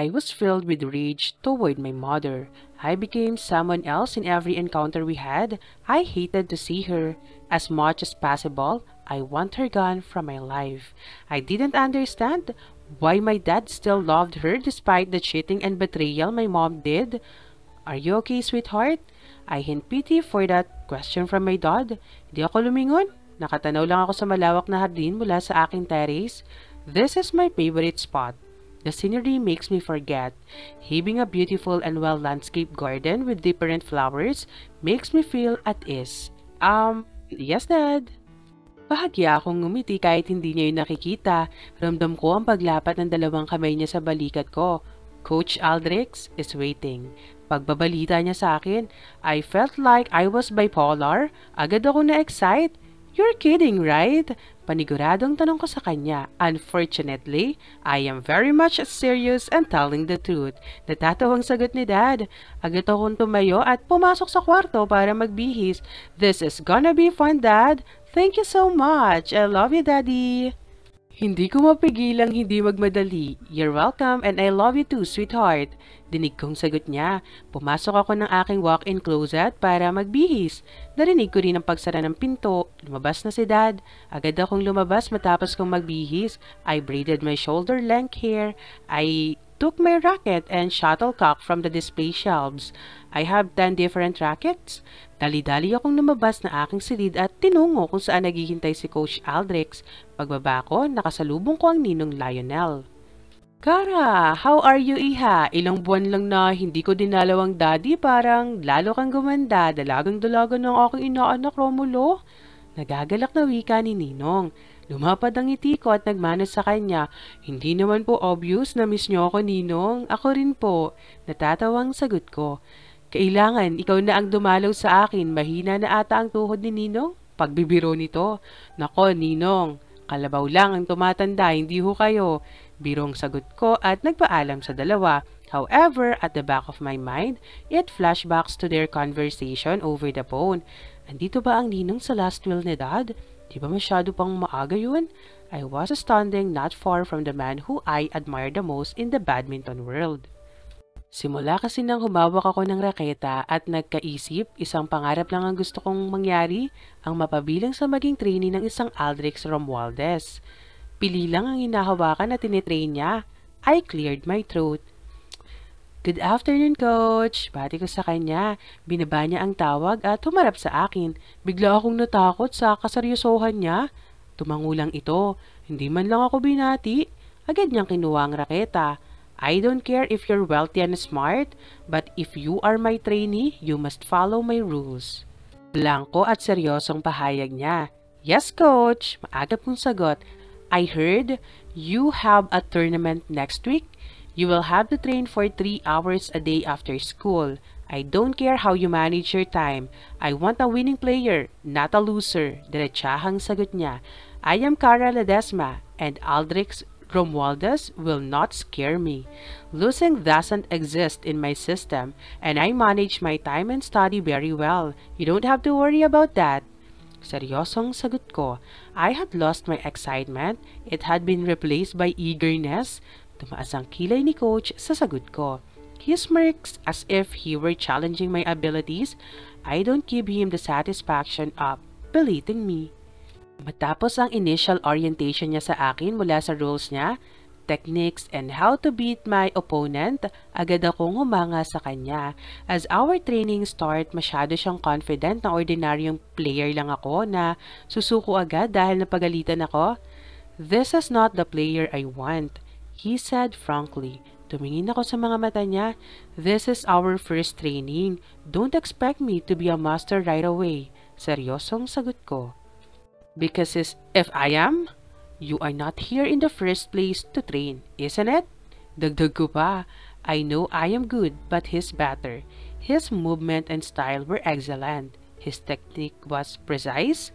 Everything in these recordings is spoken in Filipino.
I was filled with rage toward my mother. I became someone else in every encounter we had. I hated to see her. As much as possible, I want her gone from my life. I didn't understand why my dad still loved her despite the cheating and betrayal my mom did. Are you okay, sweetheart? I hint pity for that question from my dad. Hindi ako lumingon. Nakatanaw lang ako sa malawak na hardin mula sa aking terrace. This is my favorite spot. The scenery makes me forget. Having a beautiful and well-landscaped garden with different flowers makes me feel at ease. Yes, Dad. Bahagya akong ngumiti kahit hindi niya yun nakikita. Ramdam ko ang paglapat ng dalawang kamay niya sa balikat ko. Coach Aldrich is waiting. Pagbabalita niya sa akin, I felt like I was bipolar. Agad ako na-excite. You're kidding, right? Paniguradong tanong ko sa kanya. Unfortunately, I am very much serious and telling the truth. Natatawang sagot ni Dad. Agad akong tumayo at pumasok sa kwarto para magbihis. This is gonna be fun, Dad. Thank you so much. I love you, Daddy. Hindi ko mapigilang hindi magmadali. You're welcome and I love you too, sweetheart. Dinig kong sagot niya. Pumasok ako ng aking walk-in closet para magbihis. Narinig ko rin ang pagsara ng pinto. Lumabas na si Dad. Agad akong lumabas matapos kong magbihis. I braided my shoulder-length hair. I took my racket and shuttlecock from the display shelves. I have 10 different rackets. Dali-dali akong lumabas na aking silid at tinungo kung saan naghihintay si Coach Aldrich. Pagbaba ko, nakasalubong ko ang ninong Lionel. Kara, how are you, iha? Ilang buwan lang na hindi ko dinalaw ang daddy, parang lalo kang gumanda, dalagang-dalaga ng aking inaanak, Romulo. Nagagalak na wika ni Ninong. Lumapad ang ngiti ko at nagmano sa kanya. Hindi naman po obvious na miss niyo ako, Ninong. Ako rin po. Natatawang sagot ko. Kailangan, ikaw na ang dumalaw sa akin. Mahina na ata ang tuhod ni Ninong. Pagbibiro nito. Nako, Ninong. Kalabaw lang ang tumatanda, hindi ho kayo. Birong sagot ko at nagpaalam sa dalawa. However, at the back of my mind, it flashbacks to their conversation over the phone. Andito ba ang Ninong sa last will ni Dad? Di ba masyado pang maaga yun? I was standing not far from the man who I admire the most in the badminton world. Simula kasi nang humawak ako ng raketa at nagkaisip, isang pangarap lang ang gusto kong mangyari, ang mapabilang sa maging trainee ng isang Aldrich Romualdez. Pili lang ang hinahawakan na tinitrain niya. I cleared my throat. Good afternoon, Coach. Bati ko sa kanya. Binaba niya ang tawag at humarap sa akin. Bigla akong natakot sa kaseryosohan niya. Tumango lang ito. Hindi man lang ako binati. Agad niyang kinuha ang raketa. I don't care if you're wealthy and smart, but if you are my trainee, you must follow my rules. Blanko at seryosong pahayag niya. Yes, Coach. Maagap kong sagot. I heard you have a tournament next week. You will have to train for 3 hours a day after school. I don't care how you manage your time. I want a winning player, not a loser. Diretsahang sagot niya. I am Cara Ledesma, and Aldrich Romualdez will not scare me. Losing doesn't exist in my system, and I manage my time and study very well. You don't have to worry about that. Seryosong sagot ko. I had lost my excitement. It had been replaced by eagerness. Tumaas ang kilay ni Coach sa sagot ko. He smirks as if he were challenging my abilities. I don't give him the satisfaction of belittling me. Matapos ang initial orientation niya sa akin mula sa rules niya, techniques, and how to beat my opponent, agad akong humanga sa kanya. As our training start, masyado siyang confident na ordinaryong player lang ako na susuko agad dahil napagalitan ako. This is not the player I want, he said frankly. Tumingin ako sa mga mata niya. This is our first training. Don't expect me to be a master right away. Seryosong sagot ko. Because if I am, you are not here in the first place to train, isn't it? Dagdag ko pa. I know I am good, but he's better. His movement and style were excellent. His technique was precise.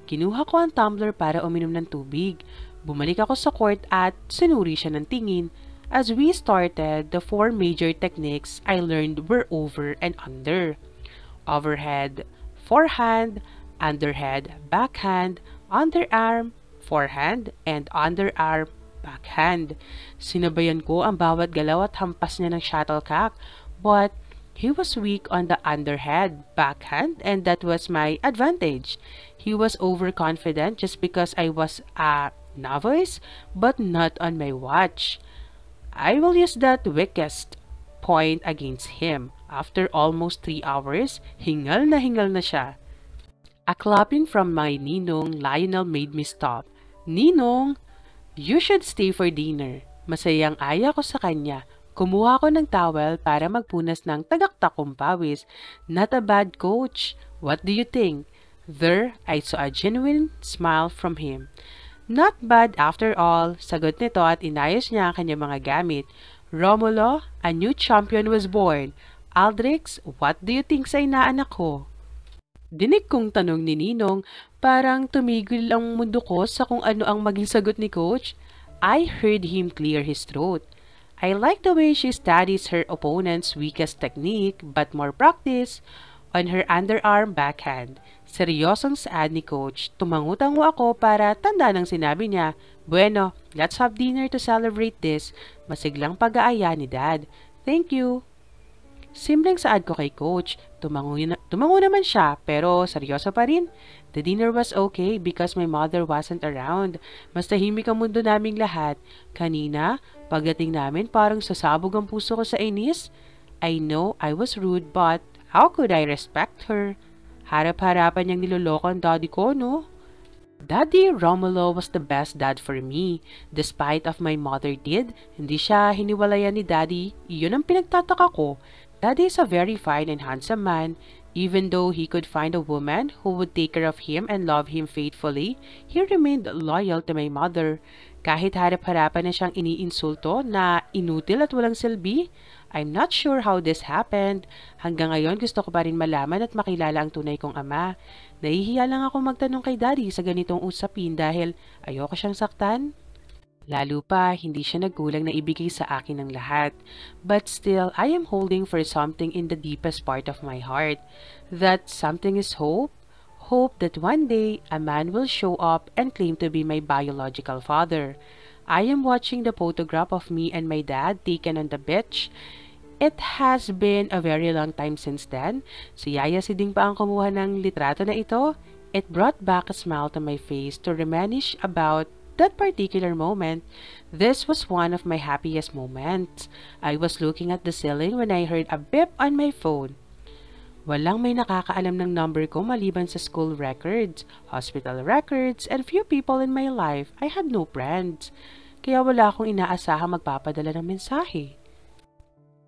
Kinuha ko ang tumbler para uminom ng tubig. Bumalik ako sa court at sinuri siya ng tingin. As we started, the 4 major techniques I learned were over and under. Overhead, forehand, underhead, backhand, underarm, forehand, and underarm, backhand. Sinabayan ko ang bawat galaw at hampas niya ng shuttlecock, but he was weak on the underhand backhand, and that was my advantage. He was overconfident just because I was a novice, but not on my watch. I will use that weakest point against him. After almost 3 hours, hingal na siya. A clapping from my ninong Lionel made me stop. Ninong, you should stay for dinner. Masayang aya ko sa kanya. Kumuha ko ng towel para magpunas ng tagaktak kong pawis. Not a bad coach. What do you think? There, I saw a genuine smile from him. Not bad after all, sagot nito at inayos niya ang kanyang mga gamit. Romulo, a new champion was born. Aldrich, what do you think sa inaanak ko? Dinig kong tanong ni Ninong, parang tumigil ang mundo ko sa kung ano ang maging sagot ni Coach. I heard him clear his throat. I like the way she studies her opponent's weakest technique but more practice on her underarm backhand. Seryosong saad ni Coach. Tumangutango ako para tanda ng sinabi niya. Bueno, let's have dinner to celebrate this. Masiglang pag-aaya ni Dad. Thank you. Simpleng saad ko kay Coach. Tumango naman siya, pero seryoso pa rin. The dinner was okay because my mother wasn't around. Mas tahimik ang mundo naming lahat. Kanina, pagdating namin parang sasabog ang puso ko sa inis. I know I was rude, but how could I respect her? Harap-harapan niyang niloloko ang daddy ko, no? Daddy Romulo was the best dad for me. Despite of my mother did, hindi siya hiniwalayan ni Daddy. Iyon ang pinagtataka ko. Daddy is a very fine and handsome man. Even though he could find a woman who would take care of him and love him faithfully, he remained loyal to my mother. Kahit harap-harapan na siyang iniinsulto na inutil at walang silbi, I'm not sure how this happened. Hanggang ngayon gusto ko pa rin malaman at makilala ang tunay kong ama. Nahihiya lang ako magtanong kay Daddy sa ganitong usapin dahil ayoko siyang saktan. Lalo pa, hindi siya nagkulang na ibigay sa akin ang lahat. But still, I am holding for something in the deepest part of my heart. That something is hope. Hope that one day, a man will show up and claim to be my biological father. I am watching the photograph of me and my dad taken on the beach. It has been a very long time since then. Si Yaya Siding pa ang kumuha ng litrato na ito. It brought back a smile to my face to reminisce about that particular moment. This was one of my happiest moments. I was looking at the ceiling when I heard a beep on my phone. Walang may nakakaalam ng number ko maliban sa school records, hospital records, and few people in my life. I had no friends. Kaya wala akong inaasahang magpapadala ng mensahe.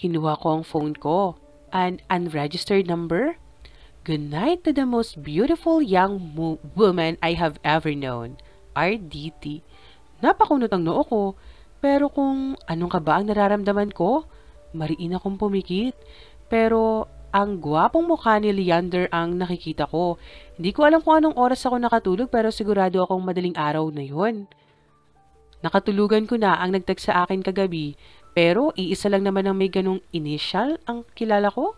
Kinuha ko ang phone ko. An unregistered number? Good night to the most beautiful young woman I have ever known. RDT. Napakunot ang noo ko. Pero kung anong ka ba ang nararamdaman ko? Mariin akong pumikit. Pero ang gwapong mukha ni Leander ang nakikita ko. Hindi ko alam kung anong oras ako nakatulog pero sigurado akong madaling araw na yun. Nakatulugan ko na ang nag-text sa akin kagabi. Pero iisa lang naman ang may ganong initial ang kilala ko.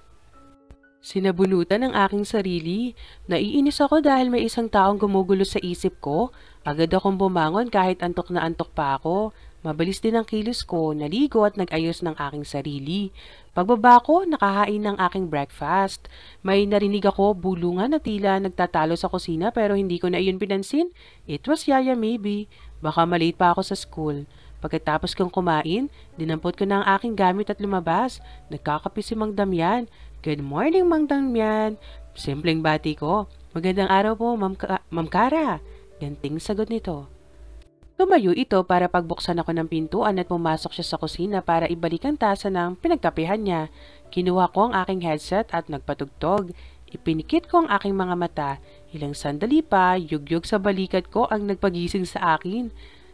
Sinabunutan ng aking sarili. Naiinis ako dahil may isang taong gumugulo sa isip ko. Agad akong bumangon kahit antok na antok pa ako. Mabilis din ang kilos ko, naligo at nag-ayos ng aking sarili. Pagbaba ko, nakahain ng aking breakfast. May narinig ako bulungan na tila nagtatalo sa kusina pero hindi ko na iyon pinansin. It was Yaya maybe. Baka malate pa ako sa school. Pagkatapos kong kumain, dinampot ko na ang aking gamit at lumabas. Nagkakape si Mang Damian. Good morning, Mang Damian. Simpleng bati ko. Magandang araw po, Ma'am Kara. Ganting sagot nito. Tumayo ito para pagbuksan ako ng pintuan at pumasok siya sa kusina para ibalik ang tasa ng pinagkapehan niya. Kinuha ko ang aking headset at nagpatugtog. Ipinikit ko ang aking mga mata. Ilang sandali pa, yugyug sa balikat ko ang nagpagising sa akin.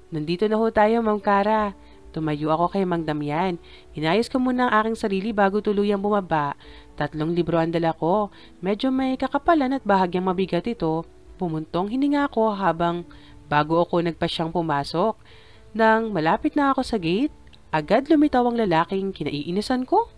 Nandito na ho tayo, Ma'am Kara. Tumayo ako kay Mang Damian. Inayos ko muna ang aking sarili bago tuluyang bumaba. 3 libro ang dala ko. Medyo may kakapalan at bahagyang mabigat ito. Pumuntong hininga ko habang bago ako nagpasyang pumasok. Nang malapit na ako sa gate, agad lumitaw ang lalaking kinaiinisan ko.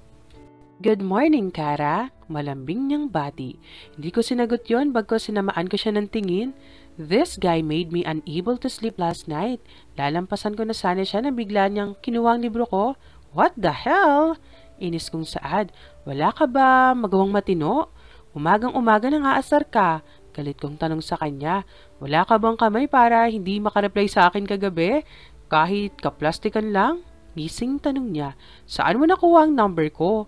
Good morning, Kara. Malambing niyang bati. Hindi ko sinagot yon bagko sinamaan ko siya ng tingin. This guy made me unable to sleep last night. Lalampasan ko na sana siya na bigla niyang kinuha ang libro ko. What the hell? Inis kong saad. Wala ka ba magawang matino? Umagang-umaga nang aasar ka. Galit kong tanong sa kanya. Wala ka bang kamay para hindi makareply sa akin kagabi? Kahit kaplastikan lang? Gising tanong niya. Saan mo nakuha ang number ko?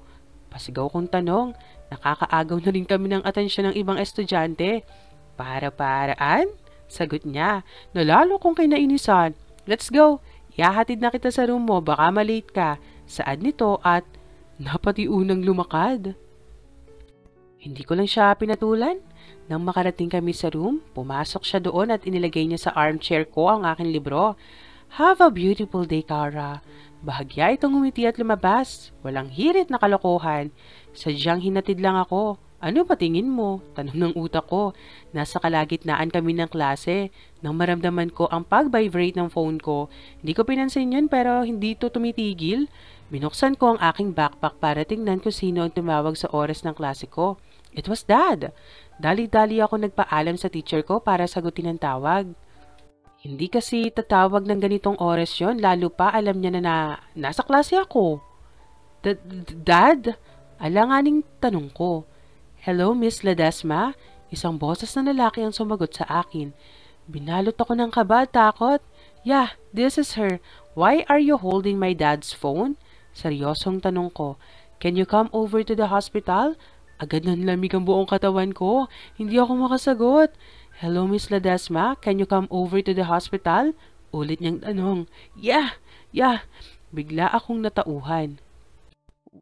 Pasigaw kong tanong. Nakakaagaw na rin kami ng atensyon ng ibang estudyante. Para-paraan? Sagot niya. Nalalo kong kinainisan. Let's go. Ihahatid na kita sa room mo. Baka malate ka. Saad nito at napatiunang lumakad. Hindi ko lang siya pinatulan. Nang makarating kami sa room, pumasok siya doon at inilagay niya sa armchair ko ang aking libro. Have a beautiful day, Kara. Bahagya itong umiti at lumabas. Walang hirit na kalokohan. Sadyang hinatid lang ako. Ano pa tingin mo? Tanong ng utak ko. Nasa kalagitnaan kami ng klase. Nang maramdaman ko ang pag-vibrate ng phone ko, hindi ko pinansin yun pero hindi ito tumitigil. Binuksan ko ang aking backpack para tingnan kung sino ang tumawag sa oras ng klase ko. It was Dad. Dali-dali ako nagpaalam sa teacher ko para sagutin ang tawag. Hindi kasi tatawag ng ganitong oras yon, lalo pa alam niya na nasa klase ako. Dad? Alanganing tanong ko. Hello, Miss Ledesma? Isang boses na lalaki ang sumagot sa akin. Binalot ako ng kaba at takot. Yeah, this is her. Why are you holding my dad's phone? Seryosong tanong ko. Can you come over to the hospital? Agad nanlamig ang buong katawan ko. Hindi ako makasagot. Hello, Miss Ledesma. Can you come over to the hospital? Ulit niyang tanong. Yeah. Bigla akong natauhan.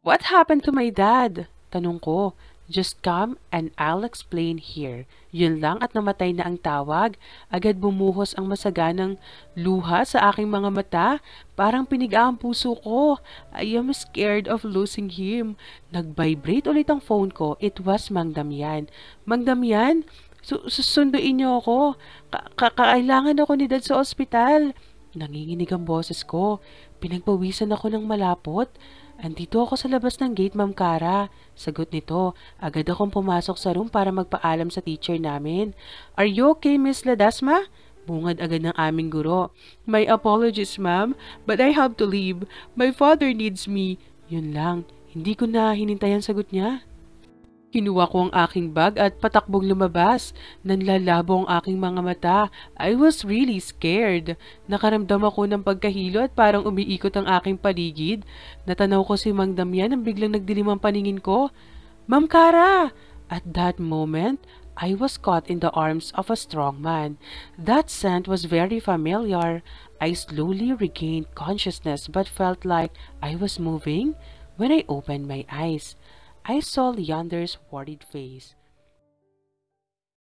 What happened to my dad? Tanong ko. Just come and I'll explain here. Yun lang at namatay na ang tawag. Agad bumuhos ang masaganang luha sa aking mga mata. Parang piniga ang puso ko. I am scared of losing him. Nag-vibrate ulit ang phone ko. It was Mang Damian. Mang Damian? Susunduin niyo ako. Kailangan ako ni Dad sa ospital. Nanginginig ang boses ko. Pinagpawisan ako ng malapot. Andito ako sa labas ng gate, Ma'am Kara. Sagot nito. Agad akong pumasok sa room para magpaalam sa teacher namin. Are you okay, Miss Ledesma? Bungad agad ng aming guro. My apologies, ma'am, but I have to leave. My father needs me. Yun lang. Hindi ko na hinintay ang sagot niya. Kinuha ko ang aking bag at patakbong lumabas. Nanlalabo ang aking mga mata. I was really scared. Nakaramdam ako ng pagkahilo at parang umiikot ang aking paligid. Natanaw ko si Mang Damian nang biglang nagdilim ang paningin ko. Ma'am Kara! At that moment, I was caught in the arms of a strong man. That scent was very familiar. I slowly regained consciousness but felt like I was moving. When I opened my eyes, I saw Leander's worried face.